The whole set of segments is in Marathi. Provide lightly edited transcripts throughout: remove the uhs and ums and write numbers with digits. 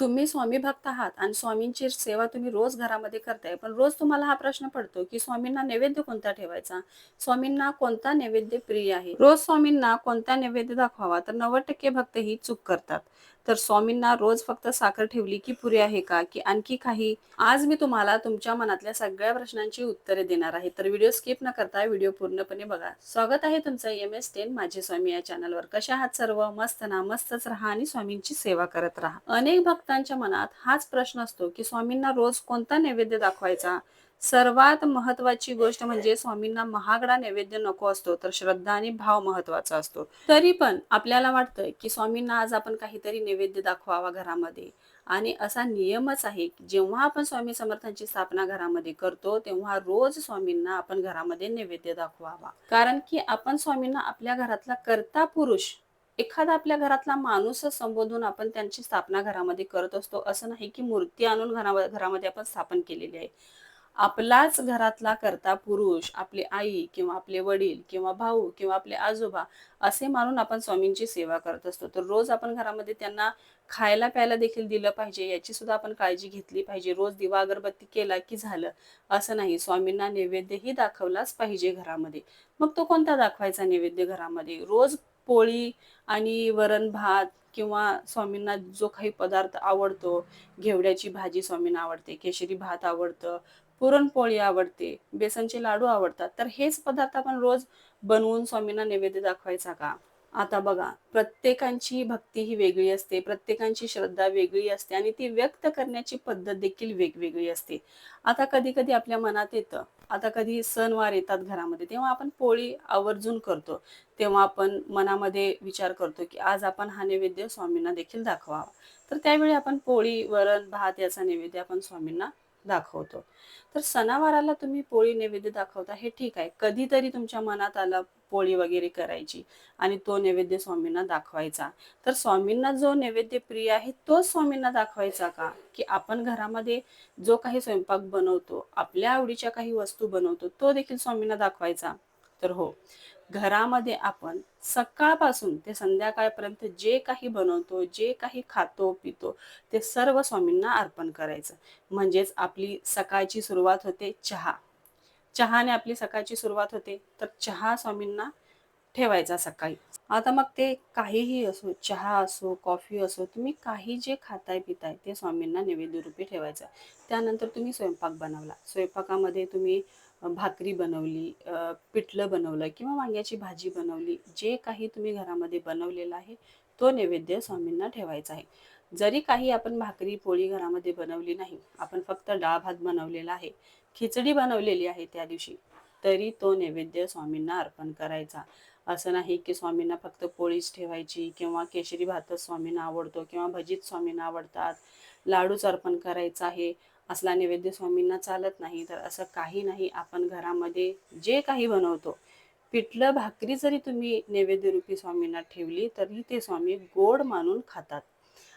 तुम्ही स्वामी भक्त आहात आणि स्वामींची सेवा तुम्ही रोज घरामध्ये करताय. पण रोज तुम्हाला हा प्रश्न पडतो, की स्वामींना नैवेद्य कोणता ठेवायचा? स्वामींना कोणता नैवेद्य प्रिय आहे? रोज स्वामींना कोणता नैवेद्य दाखवावा? तर 90% भक्त ही चूक करतात. तर स्वामींना रोज फक्त साखर ठेवली की पुरे आहे का? की आणखी काही? आज मी तुम्हाला तुमच्या मनातल्या सगळ्या प्रश्नांची उत्तरे देणार आहे. तर व्हिडिओ स्किप न करता व्हिडिओ पूर्णपणे बघा. स्वागत आहे तुमचं MS10 माझे स्वामी या चॅनलवर. कशा आहात सर्व? मस्त ना? मस्तच राहा आणि स्वामींची सेवा करत राहा. अनेक भक्तांच्या मनात हाच प्रश्न असतो, की स्वामींना रोज कोणता नैवेद्य दाखवायचा? सर्वात महत्त्वाची गोष्ट म्हणजे स्वामींना महागडा नैवेद्य नको असतो, तर श्रद्धा आणि भाव महत्त्वाचा असतो. तरी पण आपल्याला वाटतं, की स्वामींना आज आपण काहीतरी नैवेद्य दाखवावा घरामध्ये. आणि असा नियमच आहे, की जेव्हा आपण स्वामी समर्थांची स्थापना घरामध्ये करतो, तेव्हा रोज स्वामींना आपण घरामध्ये नैवेद्य दाखवावा. कारण की आपण स्वामींना आपल्या घरातला कर्ता पुरुष, एखादा आपल्या घरातला माणूसच संबोधून आपण त्यांची स्थापना घरामध्ये करत असतो. असं नाही, की मूर्ती आणून घरामध्ये आपण स्थापन केलेली आहे. आपलाच घरातला कर्ता पुरुष, आपली आई किंवा आपले वडील किंवा भाऊ किंवा आपले आजोबा असे मानून आपण स्वामींची सेवा करत असतो. तर रोज आपण घरामध्ये त्यांना खायला प्यायला देखील दिलं पाहिजे, याची सुद्धा आपण काळजी घेतली पाहिजे. रोज दिवा अगरबत्ती केला की झालं, असं नाही. स्वामींना नैवेद्यही दाखवलाच पाहिजे घरामध्ये. मग तो कोणता दाखवायचा नैवेद्य घरामध्ये? रोज पोळी आणि वरण-भात किंवा स्वामींना जो काही पदार्थ आवडतो, घेवड्याची भाजी स्वामींना आवडते, केशरी भात आवडतं, पुरणपोळी आवडते, बेसनचे लाडू आवडतात. तर हेच पदार्थ आपण रोज बनवून स्वामींना नैवेद्य दाखवायचा का? आता बघा, प्रत्येकाची भक्ती ही वेगळी असते, प्रत्येकाची श्रद्धा वेगळी असते आणि ती व्यक्त करण्याची पद्धत देखील वेगवेगळी असते. आता कधी-कधी आपल्या मनात येतं, आता कधी सणवार येतात घरामध्ये, तेव्हा आपण पोळी आवर्जून करतो. तेव्हा आपण मनामध्ये विचार करतो, की आज आपण हा नैवेद्य स्वामींना देखील दाखवावा. तर त्यावेळी आपण पोळी, वरण, भात याचा नैवेद्य आपण स्वामींना दाखवतो. तर सणावाराला तुम्ही पोळी नैवेद्य दाखवता हे ठीक आहे. कधीतरी तुमच्या मनात आलं पोळी वगैरे करायची आणि तो नैवेद्य स्वामींना दाखवायचा. तर स्वामींना जो नैवेद्य प्रिय आहे तोच स्वामींना दाखवायचा का? की आपण घरामध्ये जो काही स्वयंपाक बनवतो, आपल्या आवडीच्या काही वस्तू बनवतो, तो देखील स्वामींना दाखवायचा? तर हो. घरामध्ये आपण सकाळपासून ते संध्याकाळपर्यंत जे काही बनवतो, जे काही खातो, पितो, ते सर्व स्वामींना अर्पण करायचं. म्हणजेच आपली सकाळची सुरुवात होते चहा. चहाने आपली सकाळची सुरुवात होते. तर चहा स्वामींना ठेवायचा सकाळी. आता मग ते काहीही असो, चहा असो, कॉफी असो, तुम्ही काही जे खाताय, पिताय ते स्वामींना नैवेद्य रूपी ठेवायचं. त्यानंतर तुम्ही स्वयंपाक बनवला. स्वयंपाकामध्ये तुम्ही भाकरी बनवली, पिठलं बनवलं किंवा वांग्याची भाजी बनवली. जे काही तुम्ही घरामध्ये बनवलेलं आहे, तो नैवेद्य स्वामींना ठेवायचा आहे. जरी काही आपण भाकरी, पोळी घरामध्ये बनवली नाही, आपण फक्त डाळ-भात बनवलेला आहे, खिचडी बनवलेली आहे त्या दिवशी, तरी तो नैवेद्य स्वामींना अर्पण करायचा. असं नाही की स्वामींना फक्त पोळीच ठेवायची किंवा केशरी भातच स्वामींना आवडतो किंवा भजीच स्वामींना आवडतात, लाडूच अर्पण करायचा आहे, असला नैवेद्य स्वामींना चालत नाही. तर असं काही नाही. आपण घरामध्ये जे काही बनवतो, पिठलं भाकरी जरी तुम्ही नैवेद्यरूपी स्वामींना ठेवली, तरी ते स्वामी गोड मानून खातात.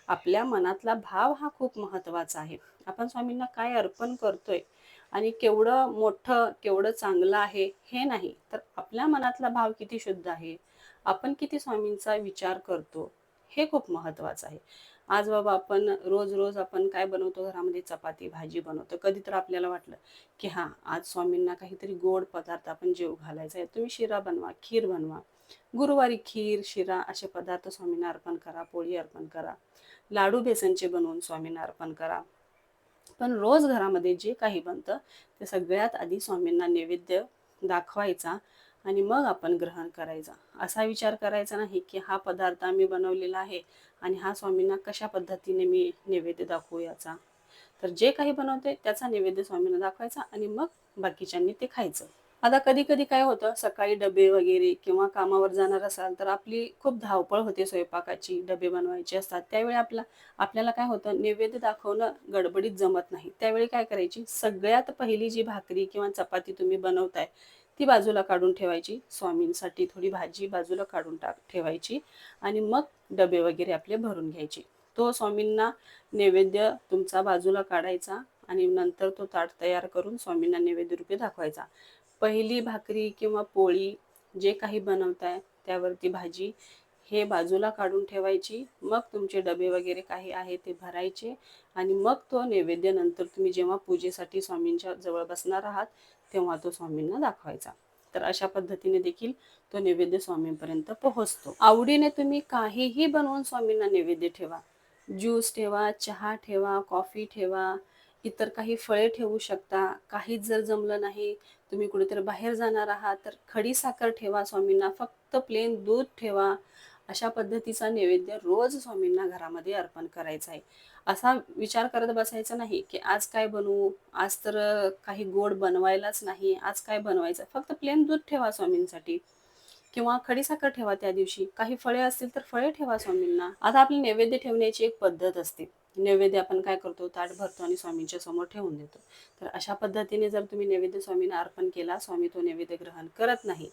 आपल्या मनातला भाव हा खूप महत्त्वाचा आहे. आपण स्वामींना काय अर्पण करतोय आणि केवढं मोठं, केवढं चांगलं आहे, हे नाही. तर आपल्या मनातला भाव किती शुद्ध आहे, आपण किती स्वामींचा विचार करतो, हे खूप महत्त्वाचं आहे. आज बाबा आपण रोज-रोज आपण काय बनवतो घरामध्ये, चपाती, भाजी बनवतो. कधी तर आपल्याला वाटलं, की हां, आज स्वामींना काहीतरी गोड पदार्थ आपण जेवू घालायचा आहे. तुम्ही शिरा बनवा, खीर बनवा. गुरुवारी खीर, शिरा असे पदार्थ स्वामींना अर्पण करा, पोळी अर्पण करा. लाडू बेसनचे बनवून स्वामींना अर्पण करा. पण रोज घरामध्ये जे काही बनतं, ते सगळ्यात आधी स्वामींना नैवेद्य दाखवायचा आणि मग आपण ग्रहण करायचा. असा विचार करायचा नाही, की हा पदार्थ आम्ही बनवलेला आहे आणि हा स्वामींना कशा पद्धतीने मी नैवेद्य दाखवू याचा. तर जे काही बनवते त्याचा नैवेद्य स्वामींना दाखवायचा आणि मग बाकीच्यांनी ते खायचं. आता कधी-कधी काय होतं, सकाळी डबे वगैरे किंवा कामावर जाणार असाल, तर आपली खूप धावपळ होते स्वयंपाकाची, डबे बनवायचे असतात. त्यावेळी आपल्याला काय होतं, नैवेद्य दाखवणं गडबडीत जमत नाही. त्यावेळी काय करायची, सगळ्यात पहिली जी भाकरी किंवा चपाती तुम्ही बनवताय, ती बाजूला काढून ठेवायची. स्वामींसाठी थोडी भाजी बाजूला काढून ठेवायची आणि मग डबे वगैरे आपले भरून घ्यायचे. तो स्वामींना नैवेद्य तुमचा बाजूला काढायचा आणि नंतर तो ताट तयार करून स्वामींना नैवेद्य रूपी दाखवायचा. पहिली भाकरी किंवा पोळी जे काही बनवताय त्यावरती भाजी हे बाजूला काढून ठेवायची. मग तुमचे डबे वगैरे काही आहे ते भरायचे आणि मग तो नैवेद्य नंतर तुम्ही जेव्हा पूजेसाठी स्वामींच्या जवळ बसणार आहात तेव्हा तो स्वामींना दाखवायचा. तर अशा पद्धतीने देखील तो नैवेद्य स्वामींपर्यंत पोहोचतो. आवडीने तुम्ही काहीही बनवून स्वामींना नैवेद्य ठेवा. ज्यूस ठेवा, चहा ठेवा, कॉफी ठेवा, इतर काही फळे ठेवू शकता. काहीच जर जमलं नाही, तुम्ही कुठेतरी बाहेर जाणार आहात, तर खडी साखर ठेवा स्वामींना, फक्त प्लेन दूध ठेवा. अशा पद्धतीचा नैवेद्य रोज स्वामींना घरामध्ये अर्पण करायचा आहे. असा विचार करत बसायचा नाही, की आज काय बनवू? आज तर काही गोड बनवायलाच नाही. आज काय बनवायचं? फक्त प्लेन दूध ठेवा स्वामींसाठी किंवा खडीसाखर ठेवा त्या दिवशी. काही फळे असतील तर फळे ठेवा स्वामींना. आता आपली नैवेद्य ठेवण्याची एक पद्धत असते. नैवेद्य आपण काय करतो? ताट भरतो आणि स्वामींच्या समोर ठेवून देतो. तर अशा पद्धतीने जर तुम्ही नैवेद्य स्वामींना अर्पण केला, स्वामी तो नैवेद्य ग्रहण करत नाही.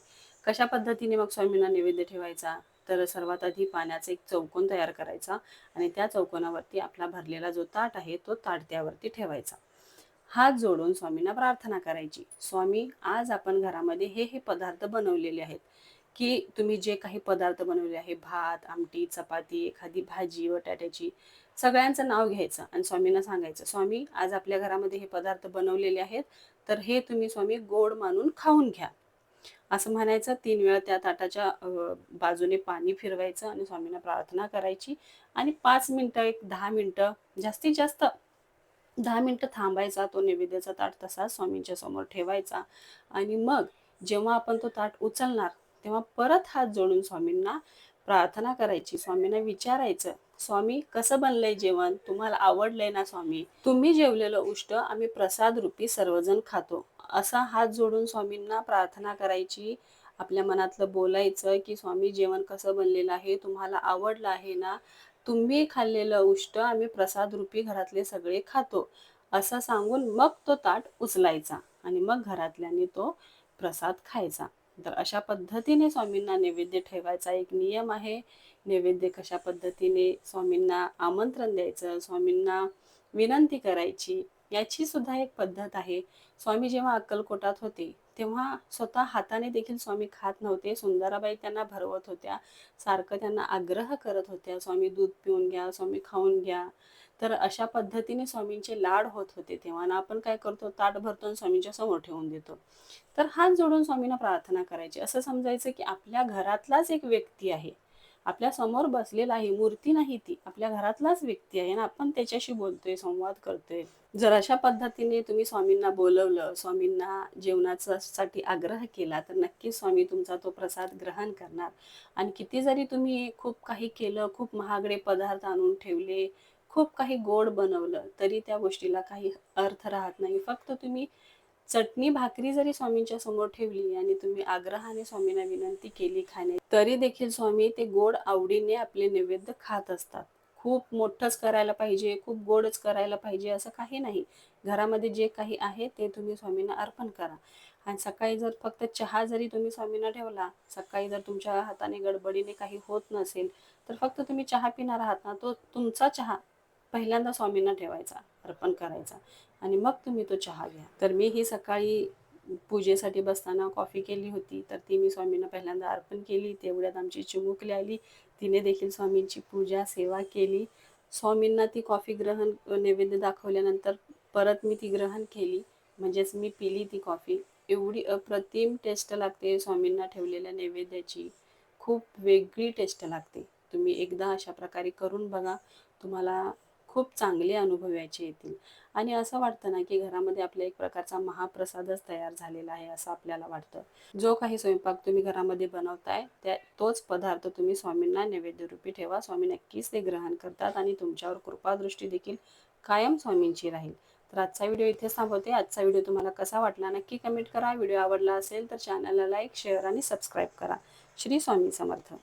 कशा पद्धतीने मग स्वामींना नैवेद्य ठेवायचा? तर सर्वात आधी पाण्याचा एक चौकोन तयार करायचा आणि त्या चौकोनावरती आपला भरलेला जो ताट आहे तो ताट त्यावरती ठेवायचा. हात जोडून स्वामींना प्रार्थना करायची. स्वामी, आज आपण घरामध्ये हे पदार्थ बनवलेले आहेत, की तुम्ही जे काही पदार्थ बनवले आहे, भात, आमटी, चपाती, एखादी भाजी बटाट्याची, सगळ्यांचं नाव घ्यायचं आणि स्वामींना सांगायचं, स्वामी, आज आपल्या घरामध्ये हे पदार्थ बनवलेले आहेत, तर हे तुम्ही स्वामी गोड मानून खाऊन घ्या. असं म्हणायचं. 3 वेळा त्या ताटाच्या बाजूने पाणी फिरवायचं आणि स्वामींना प्रार्थना करायची आणि 5 मिनिटं, एक 10 मिनिटं, जास्तीत जास्त 10 मिनिटं थांबायचा. तो नैवेद्याचा ताट तसाच स्वामींच्या समोर ठेवायचा आणि मग जेव्हा आपण तो ताट उचलणार, तेव्हा परत हात जोडून स्वामींना प्रार्थना करायची. स्वामींना विचारायचं, स्वामी, कसं बनलंय जेवण? तुम्हाला आवडलंय ना स्वामी? तुम्ही जेवलेलं उष्ट आम्ही प्रसाद रूपी सर्वजण खातो. असा हात जोडून स्वामींना प्रार्थना करायची. आपल्या मनातलं बोलायचं, की स्वामी, जेवण कसं बनलेलं आहे? तुम्हाला आवडलं आहे ना? तुम्ही खाल्लेलं उष्ट आम्ही प्रसाद रूपी घरातले सगळे खातो. असं सांगून मग तो ताट उचलायचा आणि मग घरातल्यांनी तो प्रसाद खायचा. तर अशा पद्धतीने स्वामींना नैवेद्य ठेवायचा एक नियम आहे. नैवेद्य कशा पद्धतीने स्वामींना आमंत्रण द्यायचं, स्वामींना विनंती करायची, याची सुद्धा एक पद्धत आहे. स्वामी जेव्हा अक्कलकोटात होते, तेव्हा स्वतः हाताने देखील स्वामी खात नव्हते. सुंदराबाई त्यांना भरवत होत्या. सारखं त्यांना आग्रह करत होत्या, स्वामी दूध पिऊन घ्या, स्वामी खाऊन घ्या. तर अशा पद्धतीने स्वामींचे लाड होत होते. तेव्हा ना आपण काय करतो? ताट भरतो आणि स्वामींच्या समोर ठेवून देतो. तर हात जोडून स्वामींना प्रार्थना करायची. असं समजायचं, की आपल्या घरातलाच एक व्यक्ती आहे. आपल्या समोर बसलेला आहे, मूर्ती नाही ती. आपल्या घरातलाच व्यक्ती आहे आणि आपण त्याच्याशी बोलतोय, संवाद करतोय. जर अशा पद्धतीने तुम्ही स्वामींना बोलवलं, स्वामींना जेवणाचा साठी आग्रह केला, तर नक्कीच स्वामी तुमचा तो प्रसाद ग्रहण करणार. आणि किती जरी तुम्ही खूप काही केलं, खूप महागडे पदार्थ आणून ठेवले, खूप काही गोड बनवलं, तरी त्या गोष्टीला काही अर्थ राहत नाही. फक्त तुम्ही चटणी भाकरी जरी स्वामींच्या समोर ठेवली आणि तुम्ही आग्रहाने स्वामींना विनंती केली खाण्याची, तरी देखील स्वामी ते गोड आवडीने आपले नैवेद्य खात असतात. खूप मोठंच करायला पाहिजे, खूप गोडच करायला पाहिजे असं काही नाही. घरामध्ये जे काही आहे ते तुम्ही स्वामींना अर्पण करा. आणि सकाळी जर फक्त चहा जरी तुम्ही स्वामींना ठेवला, सकाळी जर तुमच्या हाताने गडबडीने काही होत नसेल, तर फक्त तुम्ही चहा पिणार आहात ना, तो तुमचा चहा पहिल्यांदा स्वामींना ठेवायचा, अर्पण करायचा आणि मग तुम्ही तो चहा घ्या. तर मी ही सकाळी पूजेसाठी बसताना कॉफी केली होती, तर ती मी स्वामींना पहिल्यांदा अर्पण केली. तेवढ्यात आमची चिमुकली आली. तिने देखील स्वामींची पूजा, सेवा केली. स्वामींना ती कॉफी ग्रहण नैवेद्य दाखवल्यानंतर परत मी ती ग्रहण केली. म्हणजेच मी पिली ती कॉफी. एवढी अप्रतिम टेस्ट लागते स्वामींना ठेवलेल्या नैवेद्याची. खूप वेगळी टेस्ट लागते. तुम्ही एकदा अशा प्रकारे करून बघा. तुम्हाला खूप चांगले अनुभव याचे येतील. आणि असं वाटतं ना, की घरामध्ये आपल्या एक प्रकारचा महाप्रसादच तयार झालेला आहे असं आपल्याला वाटतं. जो काही स्वयंपाक तुम्ही घरामध्ये बनवताय, तोच पदार्थ तुम्ही स्वामींना नैवेद्यरूपी ठेवा. स्वामी नक्कीच ते ग्रहण करतात आणि तुमच्यावर कृपादृष्टी देखील कायम स्वामींची राहील. तर आजचा व्हिडिओ इथेच थांबवते. आजचा व्हिडिओ तुम्हाला कसा वाटला नक्की कमेंट करा. व्हिडिओ आवडला असेल तर चॅनलला लाईक, शेअर आणि सबस्क्राईब करा. श्री स्वामी समर्थ.